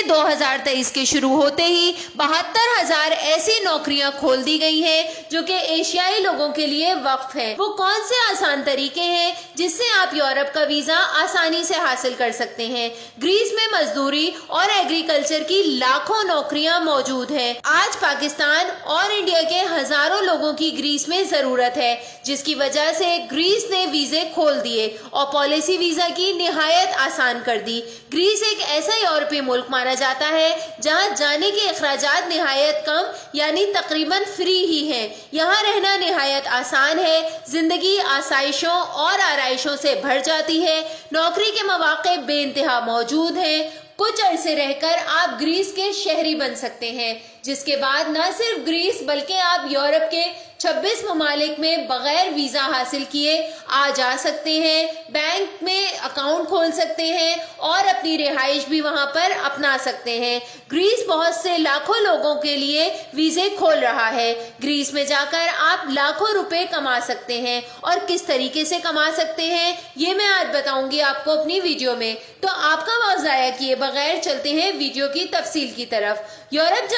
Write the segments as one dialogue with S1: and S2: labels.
S1: 2023 के शुरू होते ही 72,000 ऐसी नौकरियां खोल दी गई हैं जो कि एशियाई लोगों के लिए वक्फ है। वो कौन से आसान तरीके हैं जिससे आप यूरोप का वीजा आसानी से हासिल कर सकते हैं? ग्रीस में मजदूरी और एग्रीकल्चर की लाखों नौकरियां मौजूद हैं। आज पाकिस्तान और इंडिया के हजारों लोगों की ग्रीस में जरूरत है, जिसकी वजह से ग्रीस ने वीजे खोल दिए और पॉलिसी वीजा की निहायत आसान कर दी। ग्रीस एक ऐसा यूरोपीय मुल्क माना जाता है जहां जाने के अखराजात निहायत कम यानी तकरीबन फ्री ही हैं। यहाँ रहना निहायत आसान है, जिंदगी आसाइशों और आराइशों से भर जाती है, नौकरी के मौके बेइंतहा मौजूद हैं। कुछ अरसे रहकर आप ग्रीस के शहरी बन सकते हैं, जिसके बाद न सिर्फ ग्रीस बल्कि आप यूरोप के 26 ममालिक में बगैर वीजा हासिल किए आ जा सकते हैं, बैंक में अकाउंट खोल सकते हैं और अपनी रिहाइश भी वहां पर अपना सकते हैं। ग्रीस बहुत से लाखों लोगों के लिए वीजे खोल रहा है। ग्रीस में जाकर आप लाखों रुपए कमा सकते हैं और किस तरीके से कमा सकते हैं ये मैं आज बताऊंगी आपको अपनी वीडियो में। तो आपका वक्त जाया किए बगैर चलते हैं वीडियो की तफसील की तरफ। यूरोप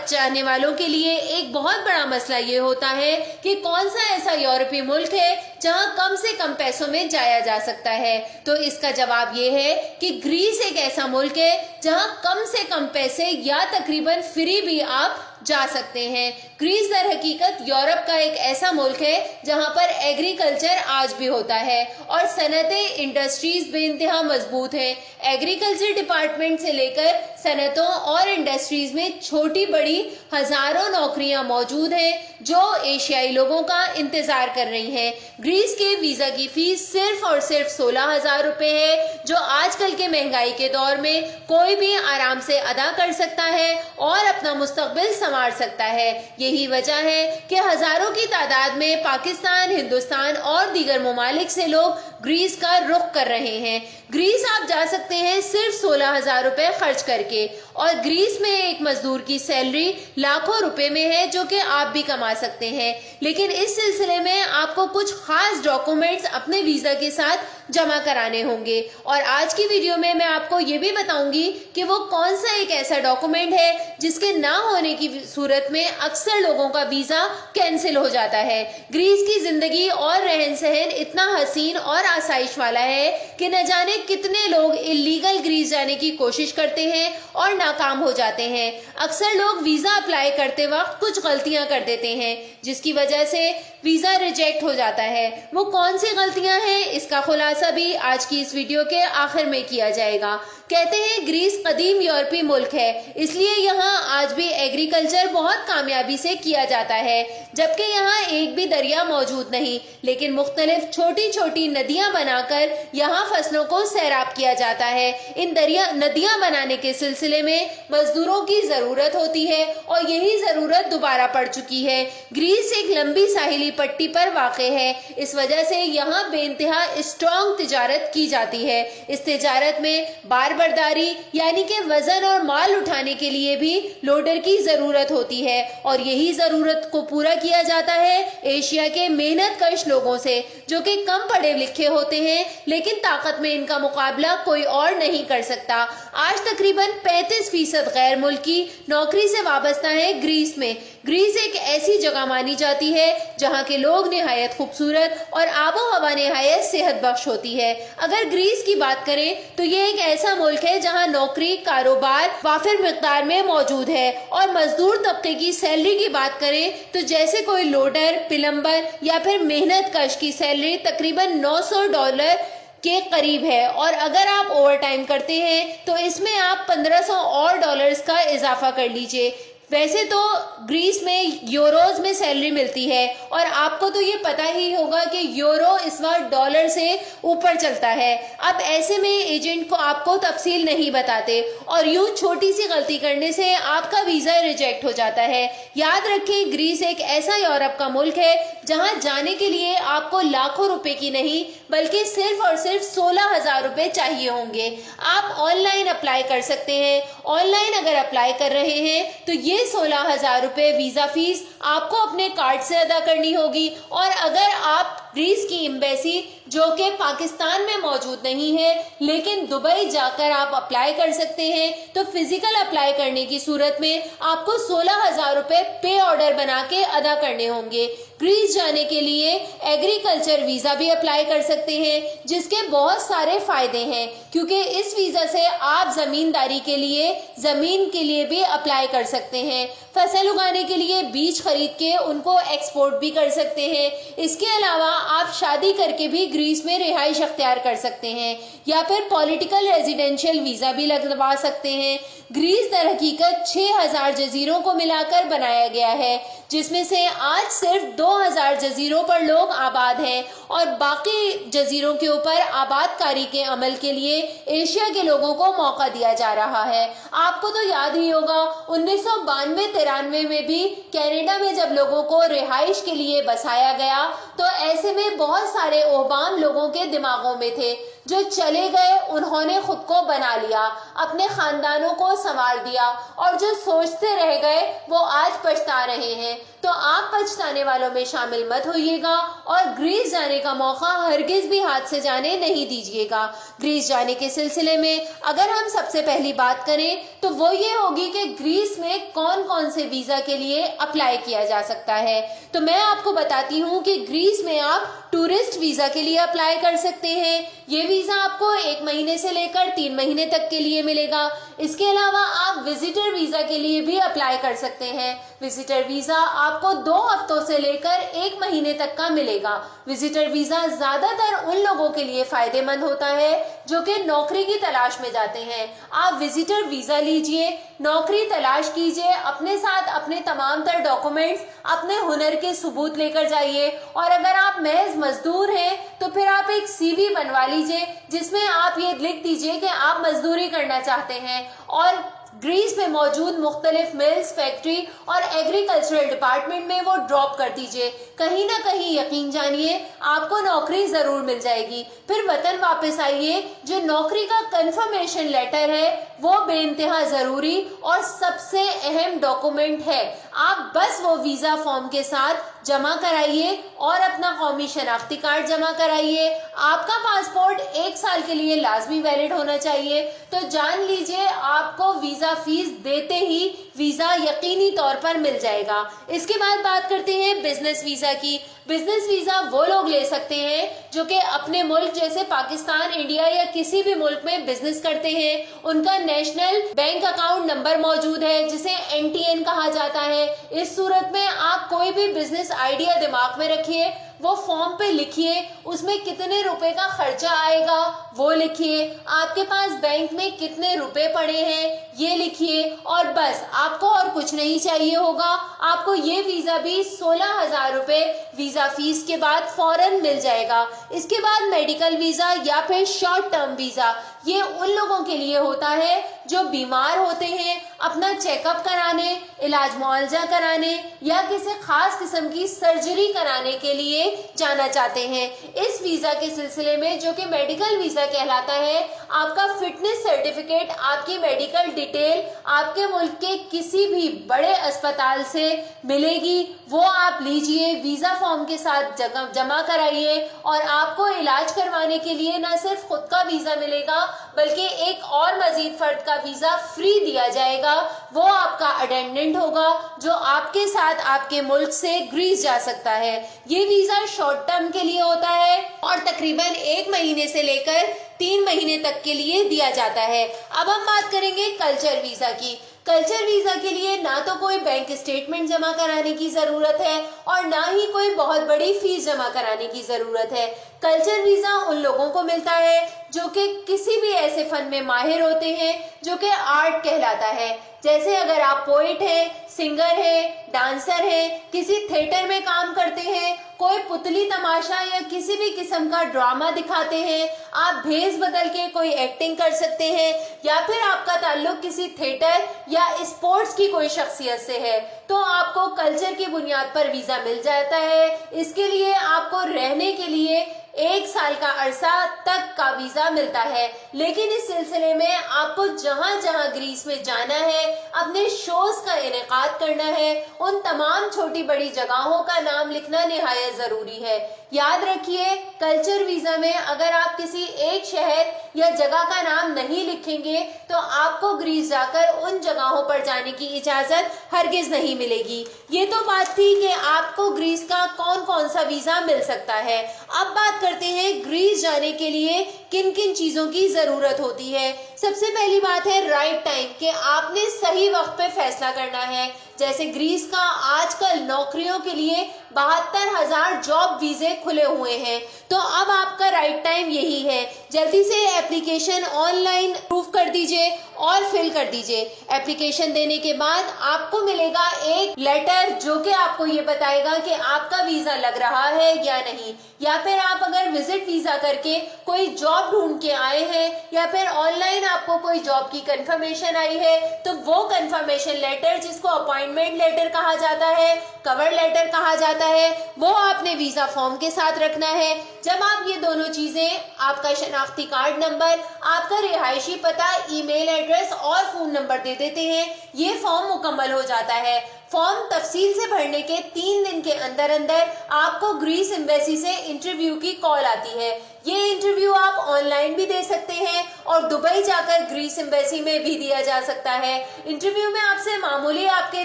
S1: चाहने वालों के लिए एक बहुत बड़ा मसला ये होता है कि कौन सा ऐसा यूरोपीय मुल्क है जहां कम से कम पैसों में जाया जा सकता है। तो इसका जवाब ये है कि ग्रीस एक ऐसा मुल्क है जहां कम से कम पैसे या तकरीबन फ्री भी आप जा सकते हैं। ग्रीस दर हकीकत यूरोप का एक ऐसा मुल्क है जहां पर एग्रीकल्चर आज भी होता है और सनतें इंडस्ट्रीज बेइंतहा मजबूत हैं। एग्रीकल्चर डिपार्टमेंट से लेकर सनतों और इंडस्ट्रीज में छोटी बड़ी हजारों नौकरियां मौजूद हैं जो एशियाई लोगों का इंतजार कर रही हैं। ग्रीस के वीजा की फीस सिर्फ और सिर्फ 16,000 रुपए है, जो आजकल के महंगाई के दौर में कोई भी आराम से अदा कर सकता है और अपना मुस्तकबिल संवार सकता है। यही वजह है कि हजारों की तादाद में पाकिस्तान, हिंदुस्तान और दीगर ममालिक से लोग ग्रीस का रुख कर रहे हैं। ग्रीस आप जा सकते हैं सिर्फ 16,000 रुपए खर्च करके और ग्रीस में एक मजदूर की सैलरी लाखों रुपए में है जो कि आप भी कमा सकते हैं। लेकिन इस सिलसिले में आपको कुछ खास डॉक्यूमेंट्स अपने वीजा के साथ जमा कराने होंगे और आज की वीडियो में मैं आपको ये भी बताऊंगी कि वो कौन सा एक ऐसा डॉक्यूमेंट है जिसके ना होने की सूरत में अक्सर लोगों का वीजा कैंसिल हो जाता है। ग्रीस की जिंदगी और रहन सहन इतना हसीन और आसाइश वाला है कि न जाने कितने लोग इलीगल ग्रीस जाने की कोशिश करते हैं और नाकाम हो जाते हैं। अक्सर लोग वीजा अप्लाई करते वक्त कुछ गलतियां कर देते हैं जिसकी वजह से वीजा रिजेक्ट हो जाता है। वो कौन सी गलतियां हैं इसका खुलासा भी आज की इस वीडियो के आखिर में किया जाएगा। कहते हैं ग्रीस कदीम यूरोपीय मुल्क है, इसलिए यहाँ आज भी एग्रीकल्चर बहुत कामयाबी से किया जाता है, जबकि यहाँ एक भी दरिया मौजूद नहीं, लेकिन मुख्तलिफ छोटी छोटी नदियां बनाकर यहाँ फसलों को सैराब किया जाता है। इन नदियां बनाने के सिलसिले में मजदूरों की जरूरत होती है और यही जरूरत दोबारा पड़ चुकी है। ग्रीस एक लंबी साहिली पट्टी पर वाक़े है, इस वजह से यहाँ बेइंतहा स्ट्रॉन्ग तिजारत की जाती है। इस तिजारत में बार बर्दारी यानी कि वजन और माल उठाने के लिए भी लोडर की जरूरत होती है और यही जरूरत को पूरा किया जाता है एशिया के मेहनत कश लोगों से, जो कि कम पढ़े लिखे होते हैं लेकिन ताकत में इनका मुकाबला कोई और नहीं कर सकता। आज तकरीबन 35% गैर मुल्की नौकरी से वाबस्ता है ग्रीस में। ग्रीस एक ऐसी जगह मानी जाती है जहाँ के लोग निहायत खूबसूरत और आबो हवा निहायत सेहत बख्श होती है। अगर ग्रीस की बात करें तो ये एक ऐसा मुल्क है जहाँ नौकरी कारोबार वाफिर मिकदार में मौजूद है और मजदूर तबके की सैलरी की बात करें तो जैसे कोई लोडर, प्लम्बर या फिर मेहनत कश की सैलरी तकरीबन $900 के करीब है और अगर आप ओवर टाइम करते हैं तो इसमें आप 1500 और डॉलर्स का इजाफा कर लीजिए। वैसे तो ग्रीस में यूरोज में सैलरी मिलती है और आपको तो ये पता ही होगा कि यूरो इस वक्त डॉलर से ऊपर चलता है। अब ऐसे में एजेंट को आपको तफसील नहीं बताते और यूं छोटी सी गलती करने से आपका वीजा रिजेक्ट हो जाता है। याद रखें ग्रीस एक ऐसा यूरोप का मुल्क है जहां जाने के लिए आपको लाखों रुपए की नहीं बल्कि सिर्फ और सिर्फ 16,000 रुपए चाहिए होंगे। आप ऑनलाइन अप्लाई कर सकते हैं। ऑनलाइन अगर अप्लाई कर रहे हैं तो ये 16,000 रुपए वीजा फीस आपको अपने कार्ड से अदा करनी होगी और अगर आप ग्रीस की एम्बेसी जो कि पाकिस्तान में मौजूद नहीं है, लेकिन दुबई जाकर आप अप्लाई कर सकते हैं। तो फिजिकल अप्लाई करने की सूरत में आपको 16,000 रुपए पे ऑर्डर बना के अदा करने होंगे। ग्रीस जाने के लिए एग्रीकल्चर वीजा भी अप्लाई कर सकते हैं, जिसके बहुत सारे फायदे हैं, क्योंकि इस वीजा से आप जमींदारी के लिए जमीन के लिए भी अप्लाई कर सकते हैं। फसल उगाने के लिए बीज खरीद के उनको एक्सपोर्ट भी कर सकते हैं। इसके अलावा आप शादी करके भी ग्रीस में रिहाइश अख्तियार कर सकते हैं, या फिर पॉलिटिकल रेजिडेंशियल वीजा भी लगवा सकते हैं। ग्रीस दर हकीकत 6,000 जजीरों को मिलाकर बनाया गया है, जिसमें से आज सिर्फ 2,000 जजीरों पर लोग आबाद हैं और बाकी जजीरों के ऊपर आबादकारी के अमल के लिए एशिया के लोगों को मौका दिया जा रहा है। आपको तो याद ही होगा 1992-93 में भी कनाडा में जब लोगों को रिहाइश के लिए बसाया गया, तो ऐसे में बहुत सारे ओहबाम लोगों के दिमागों में थे। जो चले गए उन्होंने खुद को बना लिया, अपने खानदानों को संवार दिया, और जो सोचते रह गए वो आज पछता रहे हैं। तो आप पछताने वालों में शामिल मत होइएगा और ग्रीस जाने का मौका हरगिज भी हाथ से जाने नहीं दीजिएगा। ग्रीस जाने के सिलसिले में अगर हम सबसे पहली बात करें तो वो ये होगी कि ग्रीस में कौन कौन से वीजा के लिए अप्लाई किया जा सकता है। तो मैं आपको बताती हूँ कि ग्रीस में आप टूरिस्ट वीजा के लिए अप्लाई कर सकते हैं। ये वीजा आपको 1 महीने से लेकर 3 महीने तक के लिए मिलेगा। इसके अलावा आप विजिटर वीजा के लिए भी अप्लाई कर सकते हैं। विजिटर वीजा आपको 2 हफ्तों से लेकर 1 महीने तक का मिलेगा। विजिटर वीजा ज्यादातर उन लोगों के लिए फायदेमंद होता है जो कि नौकरी की तलाश में जाते हैं। आप विजिटर वीजा लीजिए, नौकरी तलाश कीजिए, अपने साथ अपने तमाम तर डॉक्यूमेंट्स, अपने हुनर के सबूत लेकर जाइए, और अगर आप महज मजदूर हैं तो फिर आप एक CV बनवा लीजिए जिसमें आप ये लिख दीजिए कि आप मजदूरी करना चाहते हैं, और ग्रीस में मौजूद मुख्तलिफ मिल्स, फैक्ट्री और एग्रीकल्चरल डिपार्टमेंट में वो ड्रॉप कर दीजिए। कहीं ना कहीं यकीन जानिए आपको नौकरी जरूर मिल जाएगी। फिर वतन वापस आइए। जो नौकरी का कंफर्मेशन लेटर है वो बेइंतहा जरूरी और सबसे अहम डॉक्यूमेंट है। आप बस वो वीजा फॉर्म के साथ जमा कराइए और अपना कौमी शनाख्ती कार्ड जमा कराइए। आपका पासपोर्ट 1 साल के लिए लाजमी वैलिड होना चाहिए। तो जान लीजिए आपको वीजा फीस देते ही वीजा यकीनी तौर पर मिल जाएगा। इसके बाद बात करते हैं बिजनेस वीजा की। बिजनेस वीजा वो लोग ले सकते हैं जो कि अपने मुल्क जैसे पाकिस्तान, इंडिया या किसी भी मुल्क में बिजनेस करते हैं। उनका नेशनल बैंक अकाउंट नंबर मौजूद है जिसे NTN कहा जाता है। इस सूरत में आप कोई भी बिजनेस आइडिया दिमाग में रखिए, वो फॉर्म पे लिखिए, उसमें कितने रुपए का खर्चा आएगा वो लिखिए, आपके पास बैंक में कितने रुपए पड़े हैं ये लिखिए, और बस आपको और कुछ नहीं चाहिए होगा। आपको ये वीजा भी 16,000 रुपए वीजा फीस के बाद फौरन मिल जाएगा। इसके बाद मेडिकल वीजा या फिर शॉर्ट टर्म वीजा, ये उन लोगों के लिए होता है जो बीमार होते हैं, अपना चेकअप कराने, इलाज मुआवजा कराने या किसी खास किस्म की सर्जरी कराने के लिए जाना चाहते हैं। इस वीजा के सिलसिले में जो कि मेडिकल वीजा कहलाता है, आपका फिटनेस सर्टिफिकेट, आपकी मेडिकल डिटेल आपके मुल्क के किसी भी बड़े अस्पताल से मिलेगी, वो आप लीजिए, वीजा फॉर्म के साथ जमा कराइए, और आपको इलाज करवाने के लिए न सिर्फ खुद का वीजा मिलेगा बल्कि एक और मजीद फर्द का वीजा फ्री दिया जाएगा। वो आपका अटेंडेंट होगा जो आपके साथ आपके मुल्क से ग्रीस जा सकता है। ये वीजा शॉर्ट टर्म के लिए होता है और तकरीबन 1 महीने से लेकर 3 महीने तक के लिए दिया जाता है। अब हम बात करेंगे कल्चर वीजा की। कल्चर वीजा के लिए ना तो कोई बैंक स्टेटमेंट जमा कराने की जरूरत है और ना ही कोई बहुत बड़ी फीस जमा कराने की जरूरत है। कल्चर वीजा उन लोगों को मिलता है जो कि किसी भी ऐसे फन में माहिर होते हैं जो कि आर्ट कहलाता है। जैसे अगर आप पोइट हैं, सिंगर हैं, डांसर हैं, किसी थिएटर में काम करते हैं, कोई पुतली तमाशा या किसी भी किस्म का ड्रामा दिखाते हैं, आप भेस बदल के कोई एक्टिंग कर सकते हैं, या फिर आपका ताल्लुक किसी थिएटर या स्पोर्ट्स की कोई शख्सियत से है, तो आपको कल्चर की बुनियाद पर वीजा मिल जाता है। इसके लिए आपको रहने के लिए 1 साल का अरसा तक का वीजा मिलता है। लेकिन इस सिलसिले में आपको जहां जहां ग्रीस में जाना है, अपने शोज का इनेकाद करना है, उन तमाम छोटी बड़ी जगहों का नाम लिखना निहायत जरूरी है। याद रखिए, कल्चर वीजा में अगर आप किसी एक शहर या जगह का नाम नहीं लिखेंगे तो आपको ग्रीस जाकर उन जगहों पर जाने की इजाजत हरगिज नहीं मिलेगी। ये तो बात थी कि आपको ग्रीस का कौन कौन सा वीजा मिल सकता है। अब बात करते हैं ग्रीस जाने के लिए किन किन चीजों की जरूरत होती है। सबसे पहली बात है राइट टाइम, कि आपने सही वक्त पे फैसला करना है। जैसे ग्रीस का आजकल नौकरियों के लिए 72,000 जॉब वीजे खुले हुए हैं, तो अब आपका राइट टाइम यही है। जल्दी से एप्लीकेशन ऑनलाइन प्रूफ कर दीजिए और फिल कर दीजिए। एप्लीकेशन देने के बाद आपको मिलेगा एक लेटर जो कि आपको ये बताएगा कि आपका वीजा लग रहा है या नहीं। या फिर आप अगर विजिट वीजा करके कोई जॉब ढूंढ के आए हैं या फिर ऑनलाइन आपको कोई जॉब की कंफर्मेशन आई है, तो वो कंफर्मेशन लेटर, जिसको अपॉइंटमेंट लेटर कहा जाता है, कवर लेटर कहा जाता है, वो आपने वीजा फॉर्म के साथ रखना है। जब आप ये दोनों चीजें, आपका शनाख्ती कार्ड नंबर, आपका रिहायशी पता, ईमेल एड्रेस और फोन नंबर दे देते हैं, ये फॉर्म मुकम्मल हो जाता है। फॉर्म तफसील से भरने के 3 दिन के अंदर अंदर आपको ग्रीस एम्बेसी से इंटरव्यू की कॉल आती है। ये इंटरव्यू आप ऑनलाइन भी दे सकते हैं और दुबई जाकर ग्रीस एम्बेसी में भी दिया जा सकता है। इंटरव्यू में आपसे मामूली आपके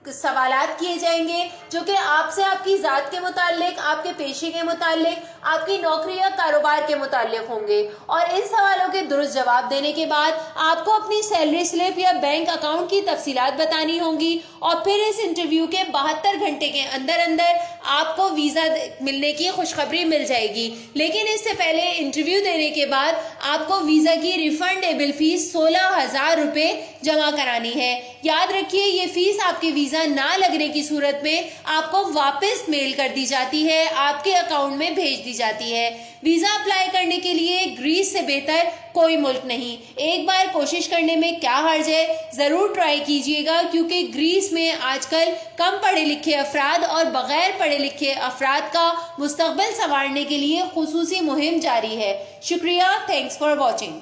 S1: सवालात किए जाएंगे जो कि आपसे आपकी जात के मुतालिक, आपके पेशे के मुतालिक, आपकी नौकरी या कारोबार के मुतालिक होंगे। और इन सवालों के दुरुस्त जवाब देने के बाद आपको अपनी सैलरी स्लिप या बैंक अकाउंट की तफसीलात बतानी होंगी और फिर इस इंटरव्यू के 72 घंटे के अंदर अंदर आपको वीजा मिलने की खुशखबरी मिल जाएगी। लेकिन इससे पहले इंटरव्यू देने के बाद आपको वीजा की रिफंडेबल फीस 16,000 रुपए जमा करानी है। याद रखिए, ये फीस आपके वीजा ना लगने की सूरत में आपको वापस मेल कर दी जाती है, आपके अकाउंट में भेज दी जाती है। वीजा अप्लाई करने के लिए ग्रीस से बेहतर कोई मुल्क नहीं। एक बार कोशिश करने में क्या हर्ज है, जरूर ट्राई कीजिएगा, क्योंकि ग्रीस में आजकल कम पढ़े लिखे अफराद और बगैर पढ़े लिखे अफराद का मुस्तकबिल संवारने के लिए खुसूसी मुहिम जारी है। शुक्रिया, थैंक्स फॉर वॉचिंग।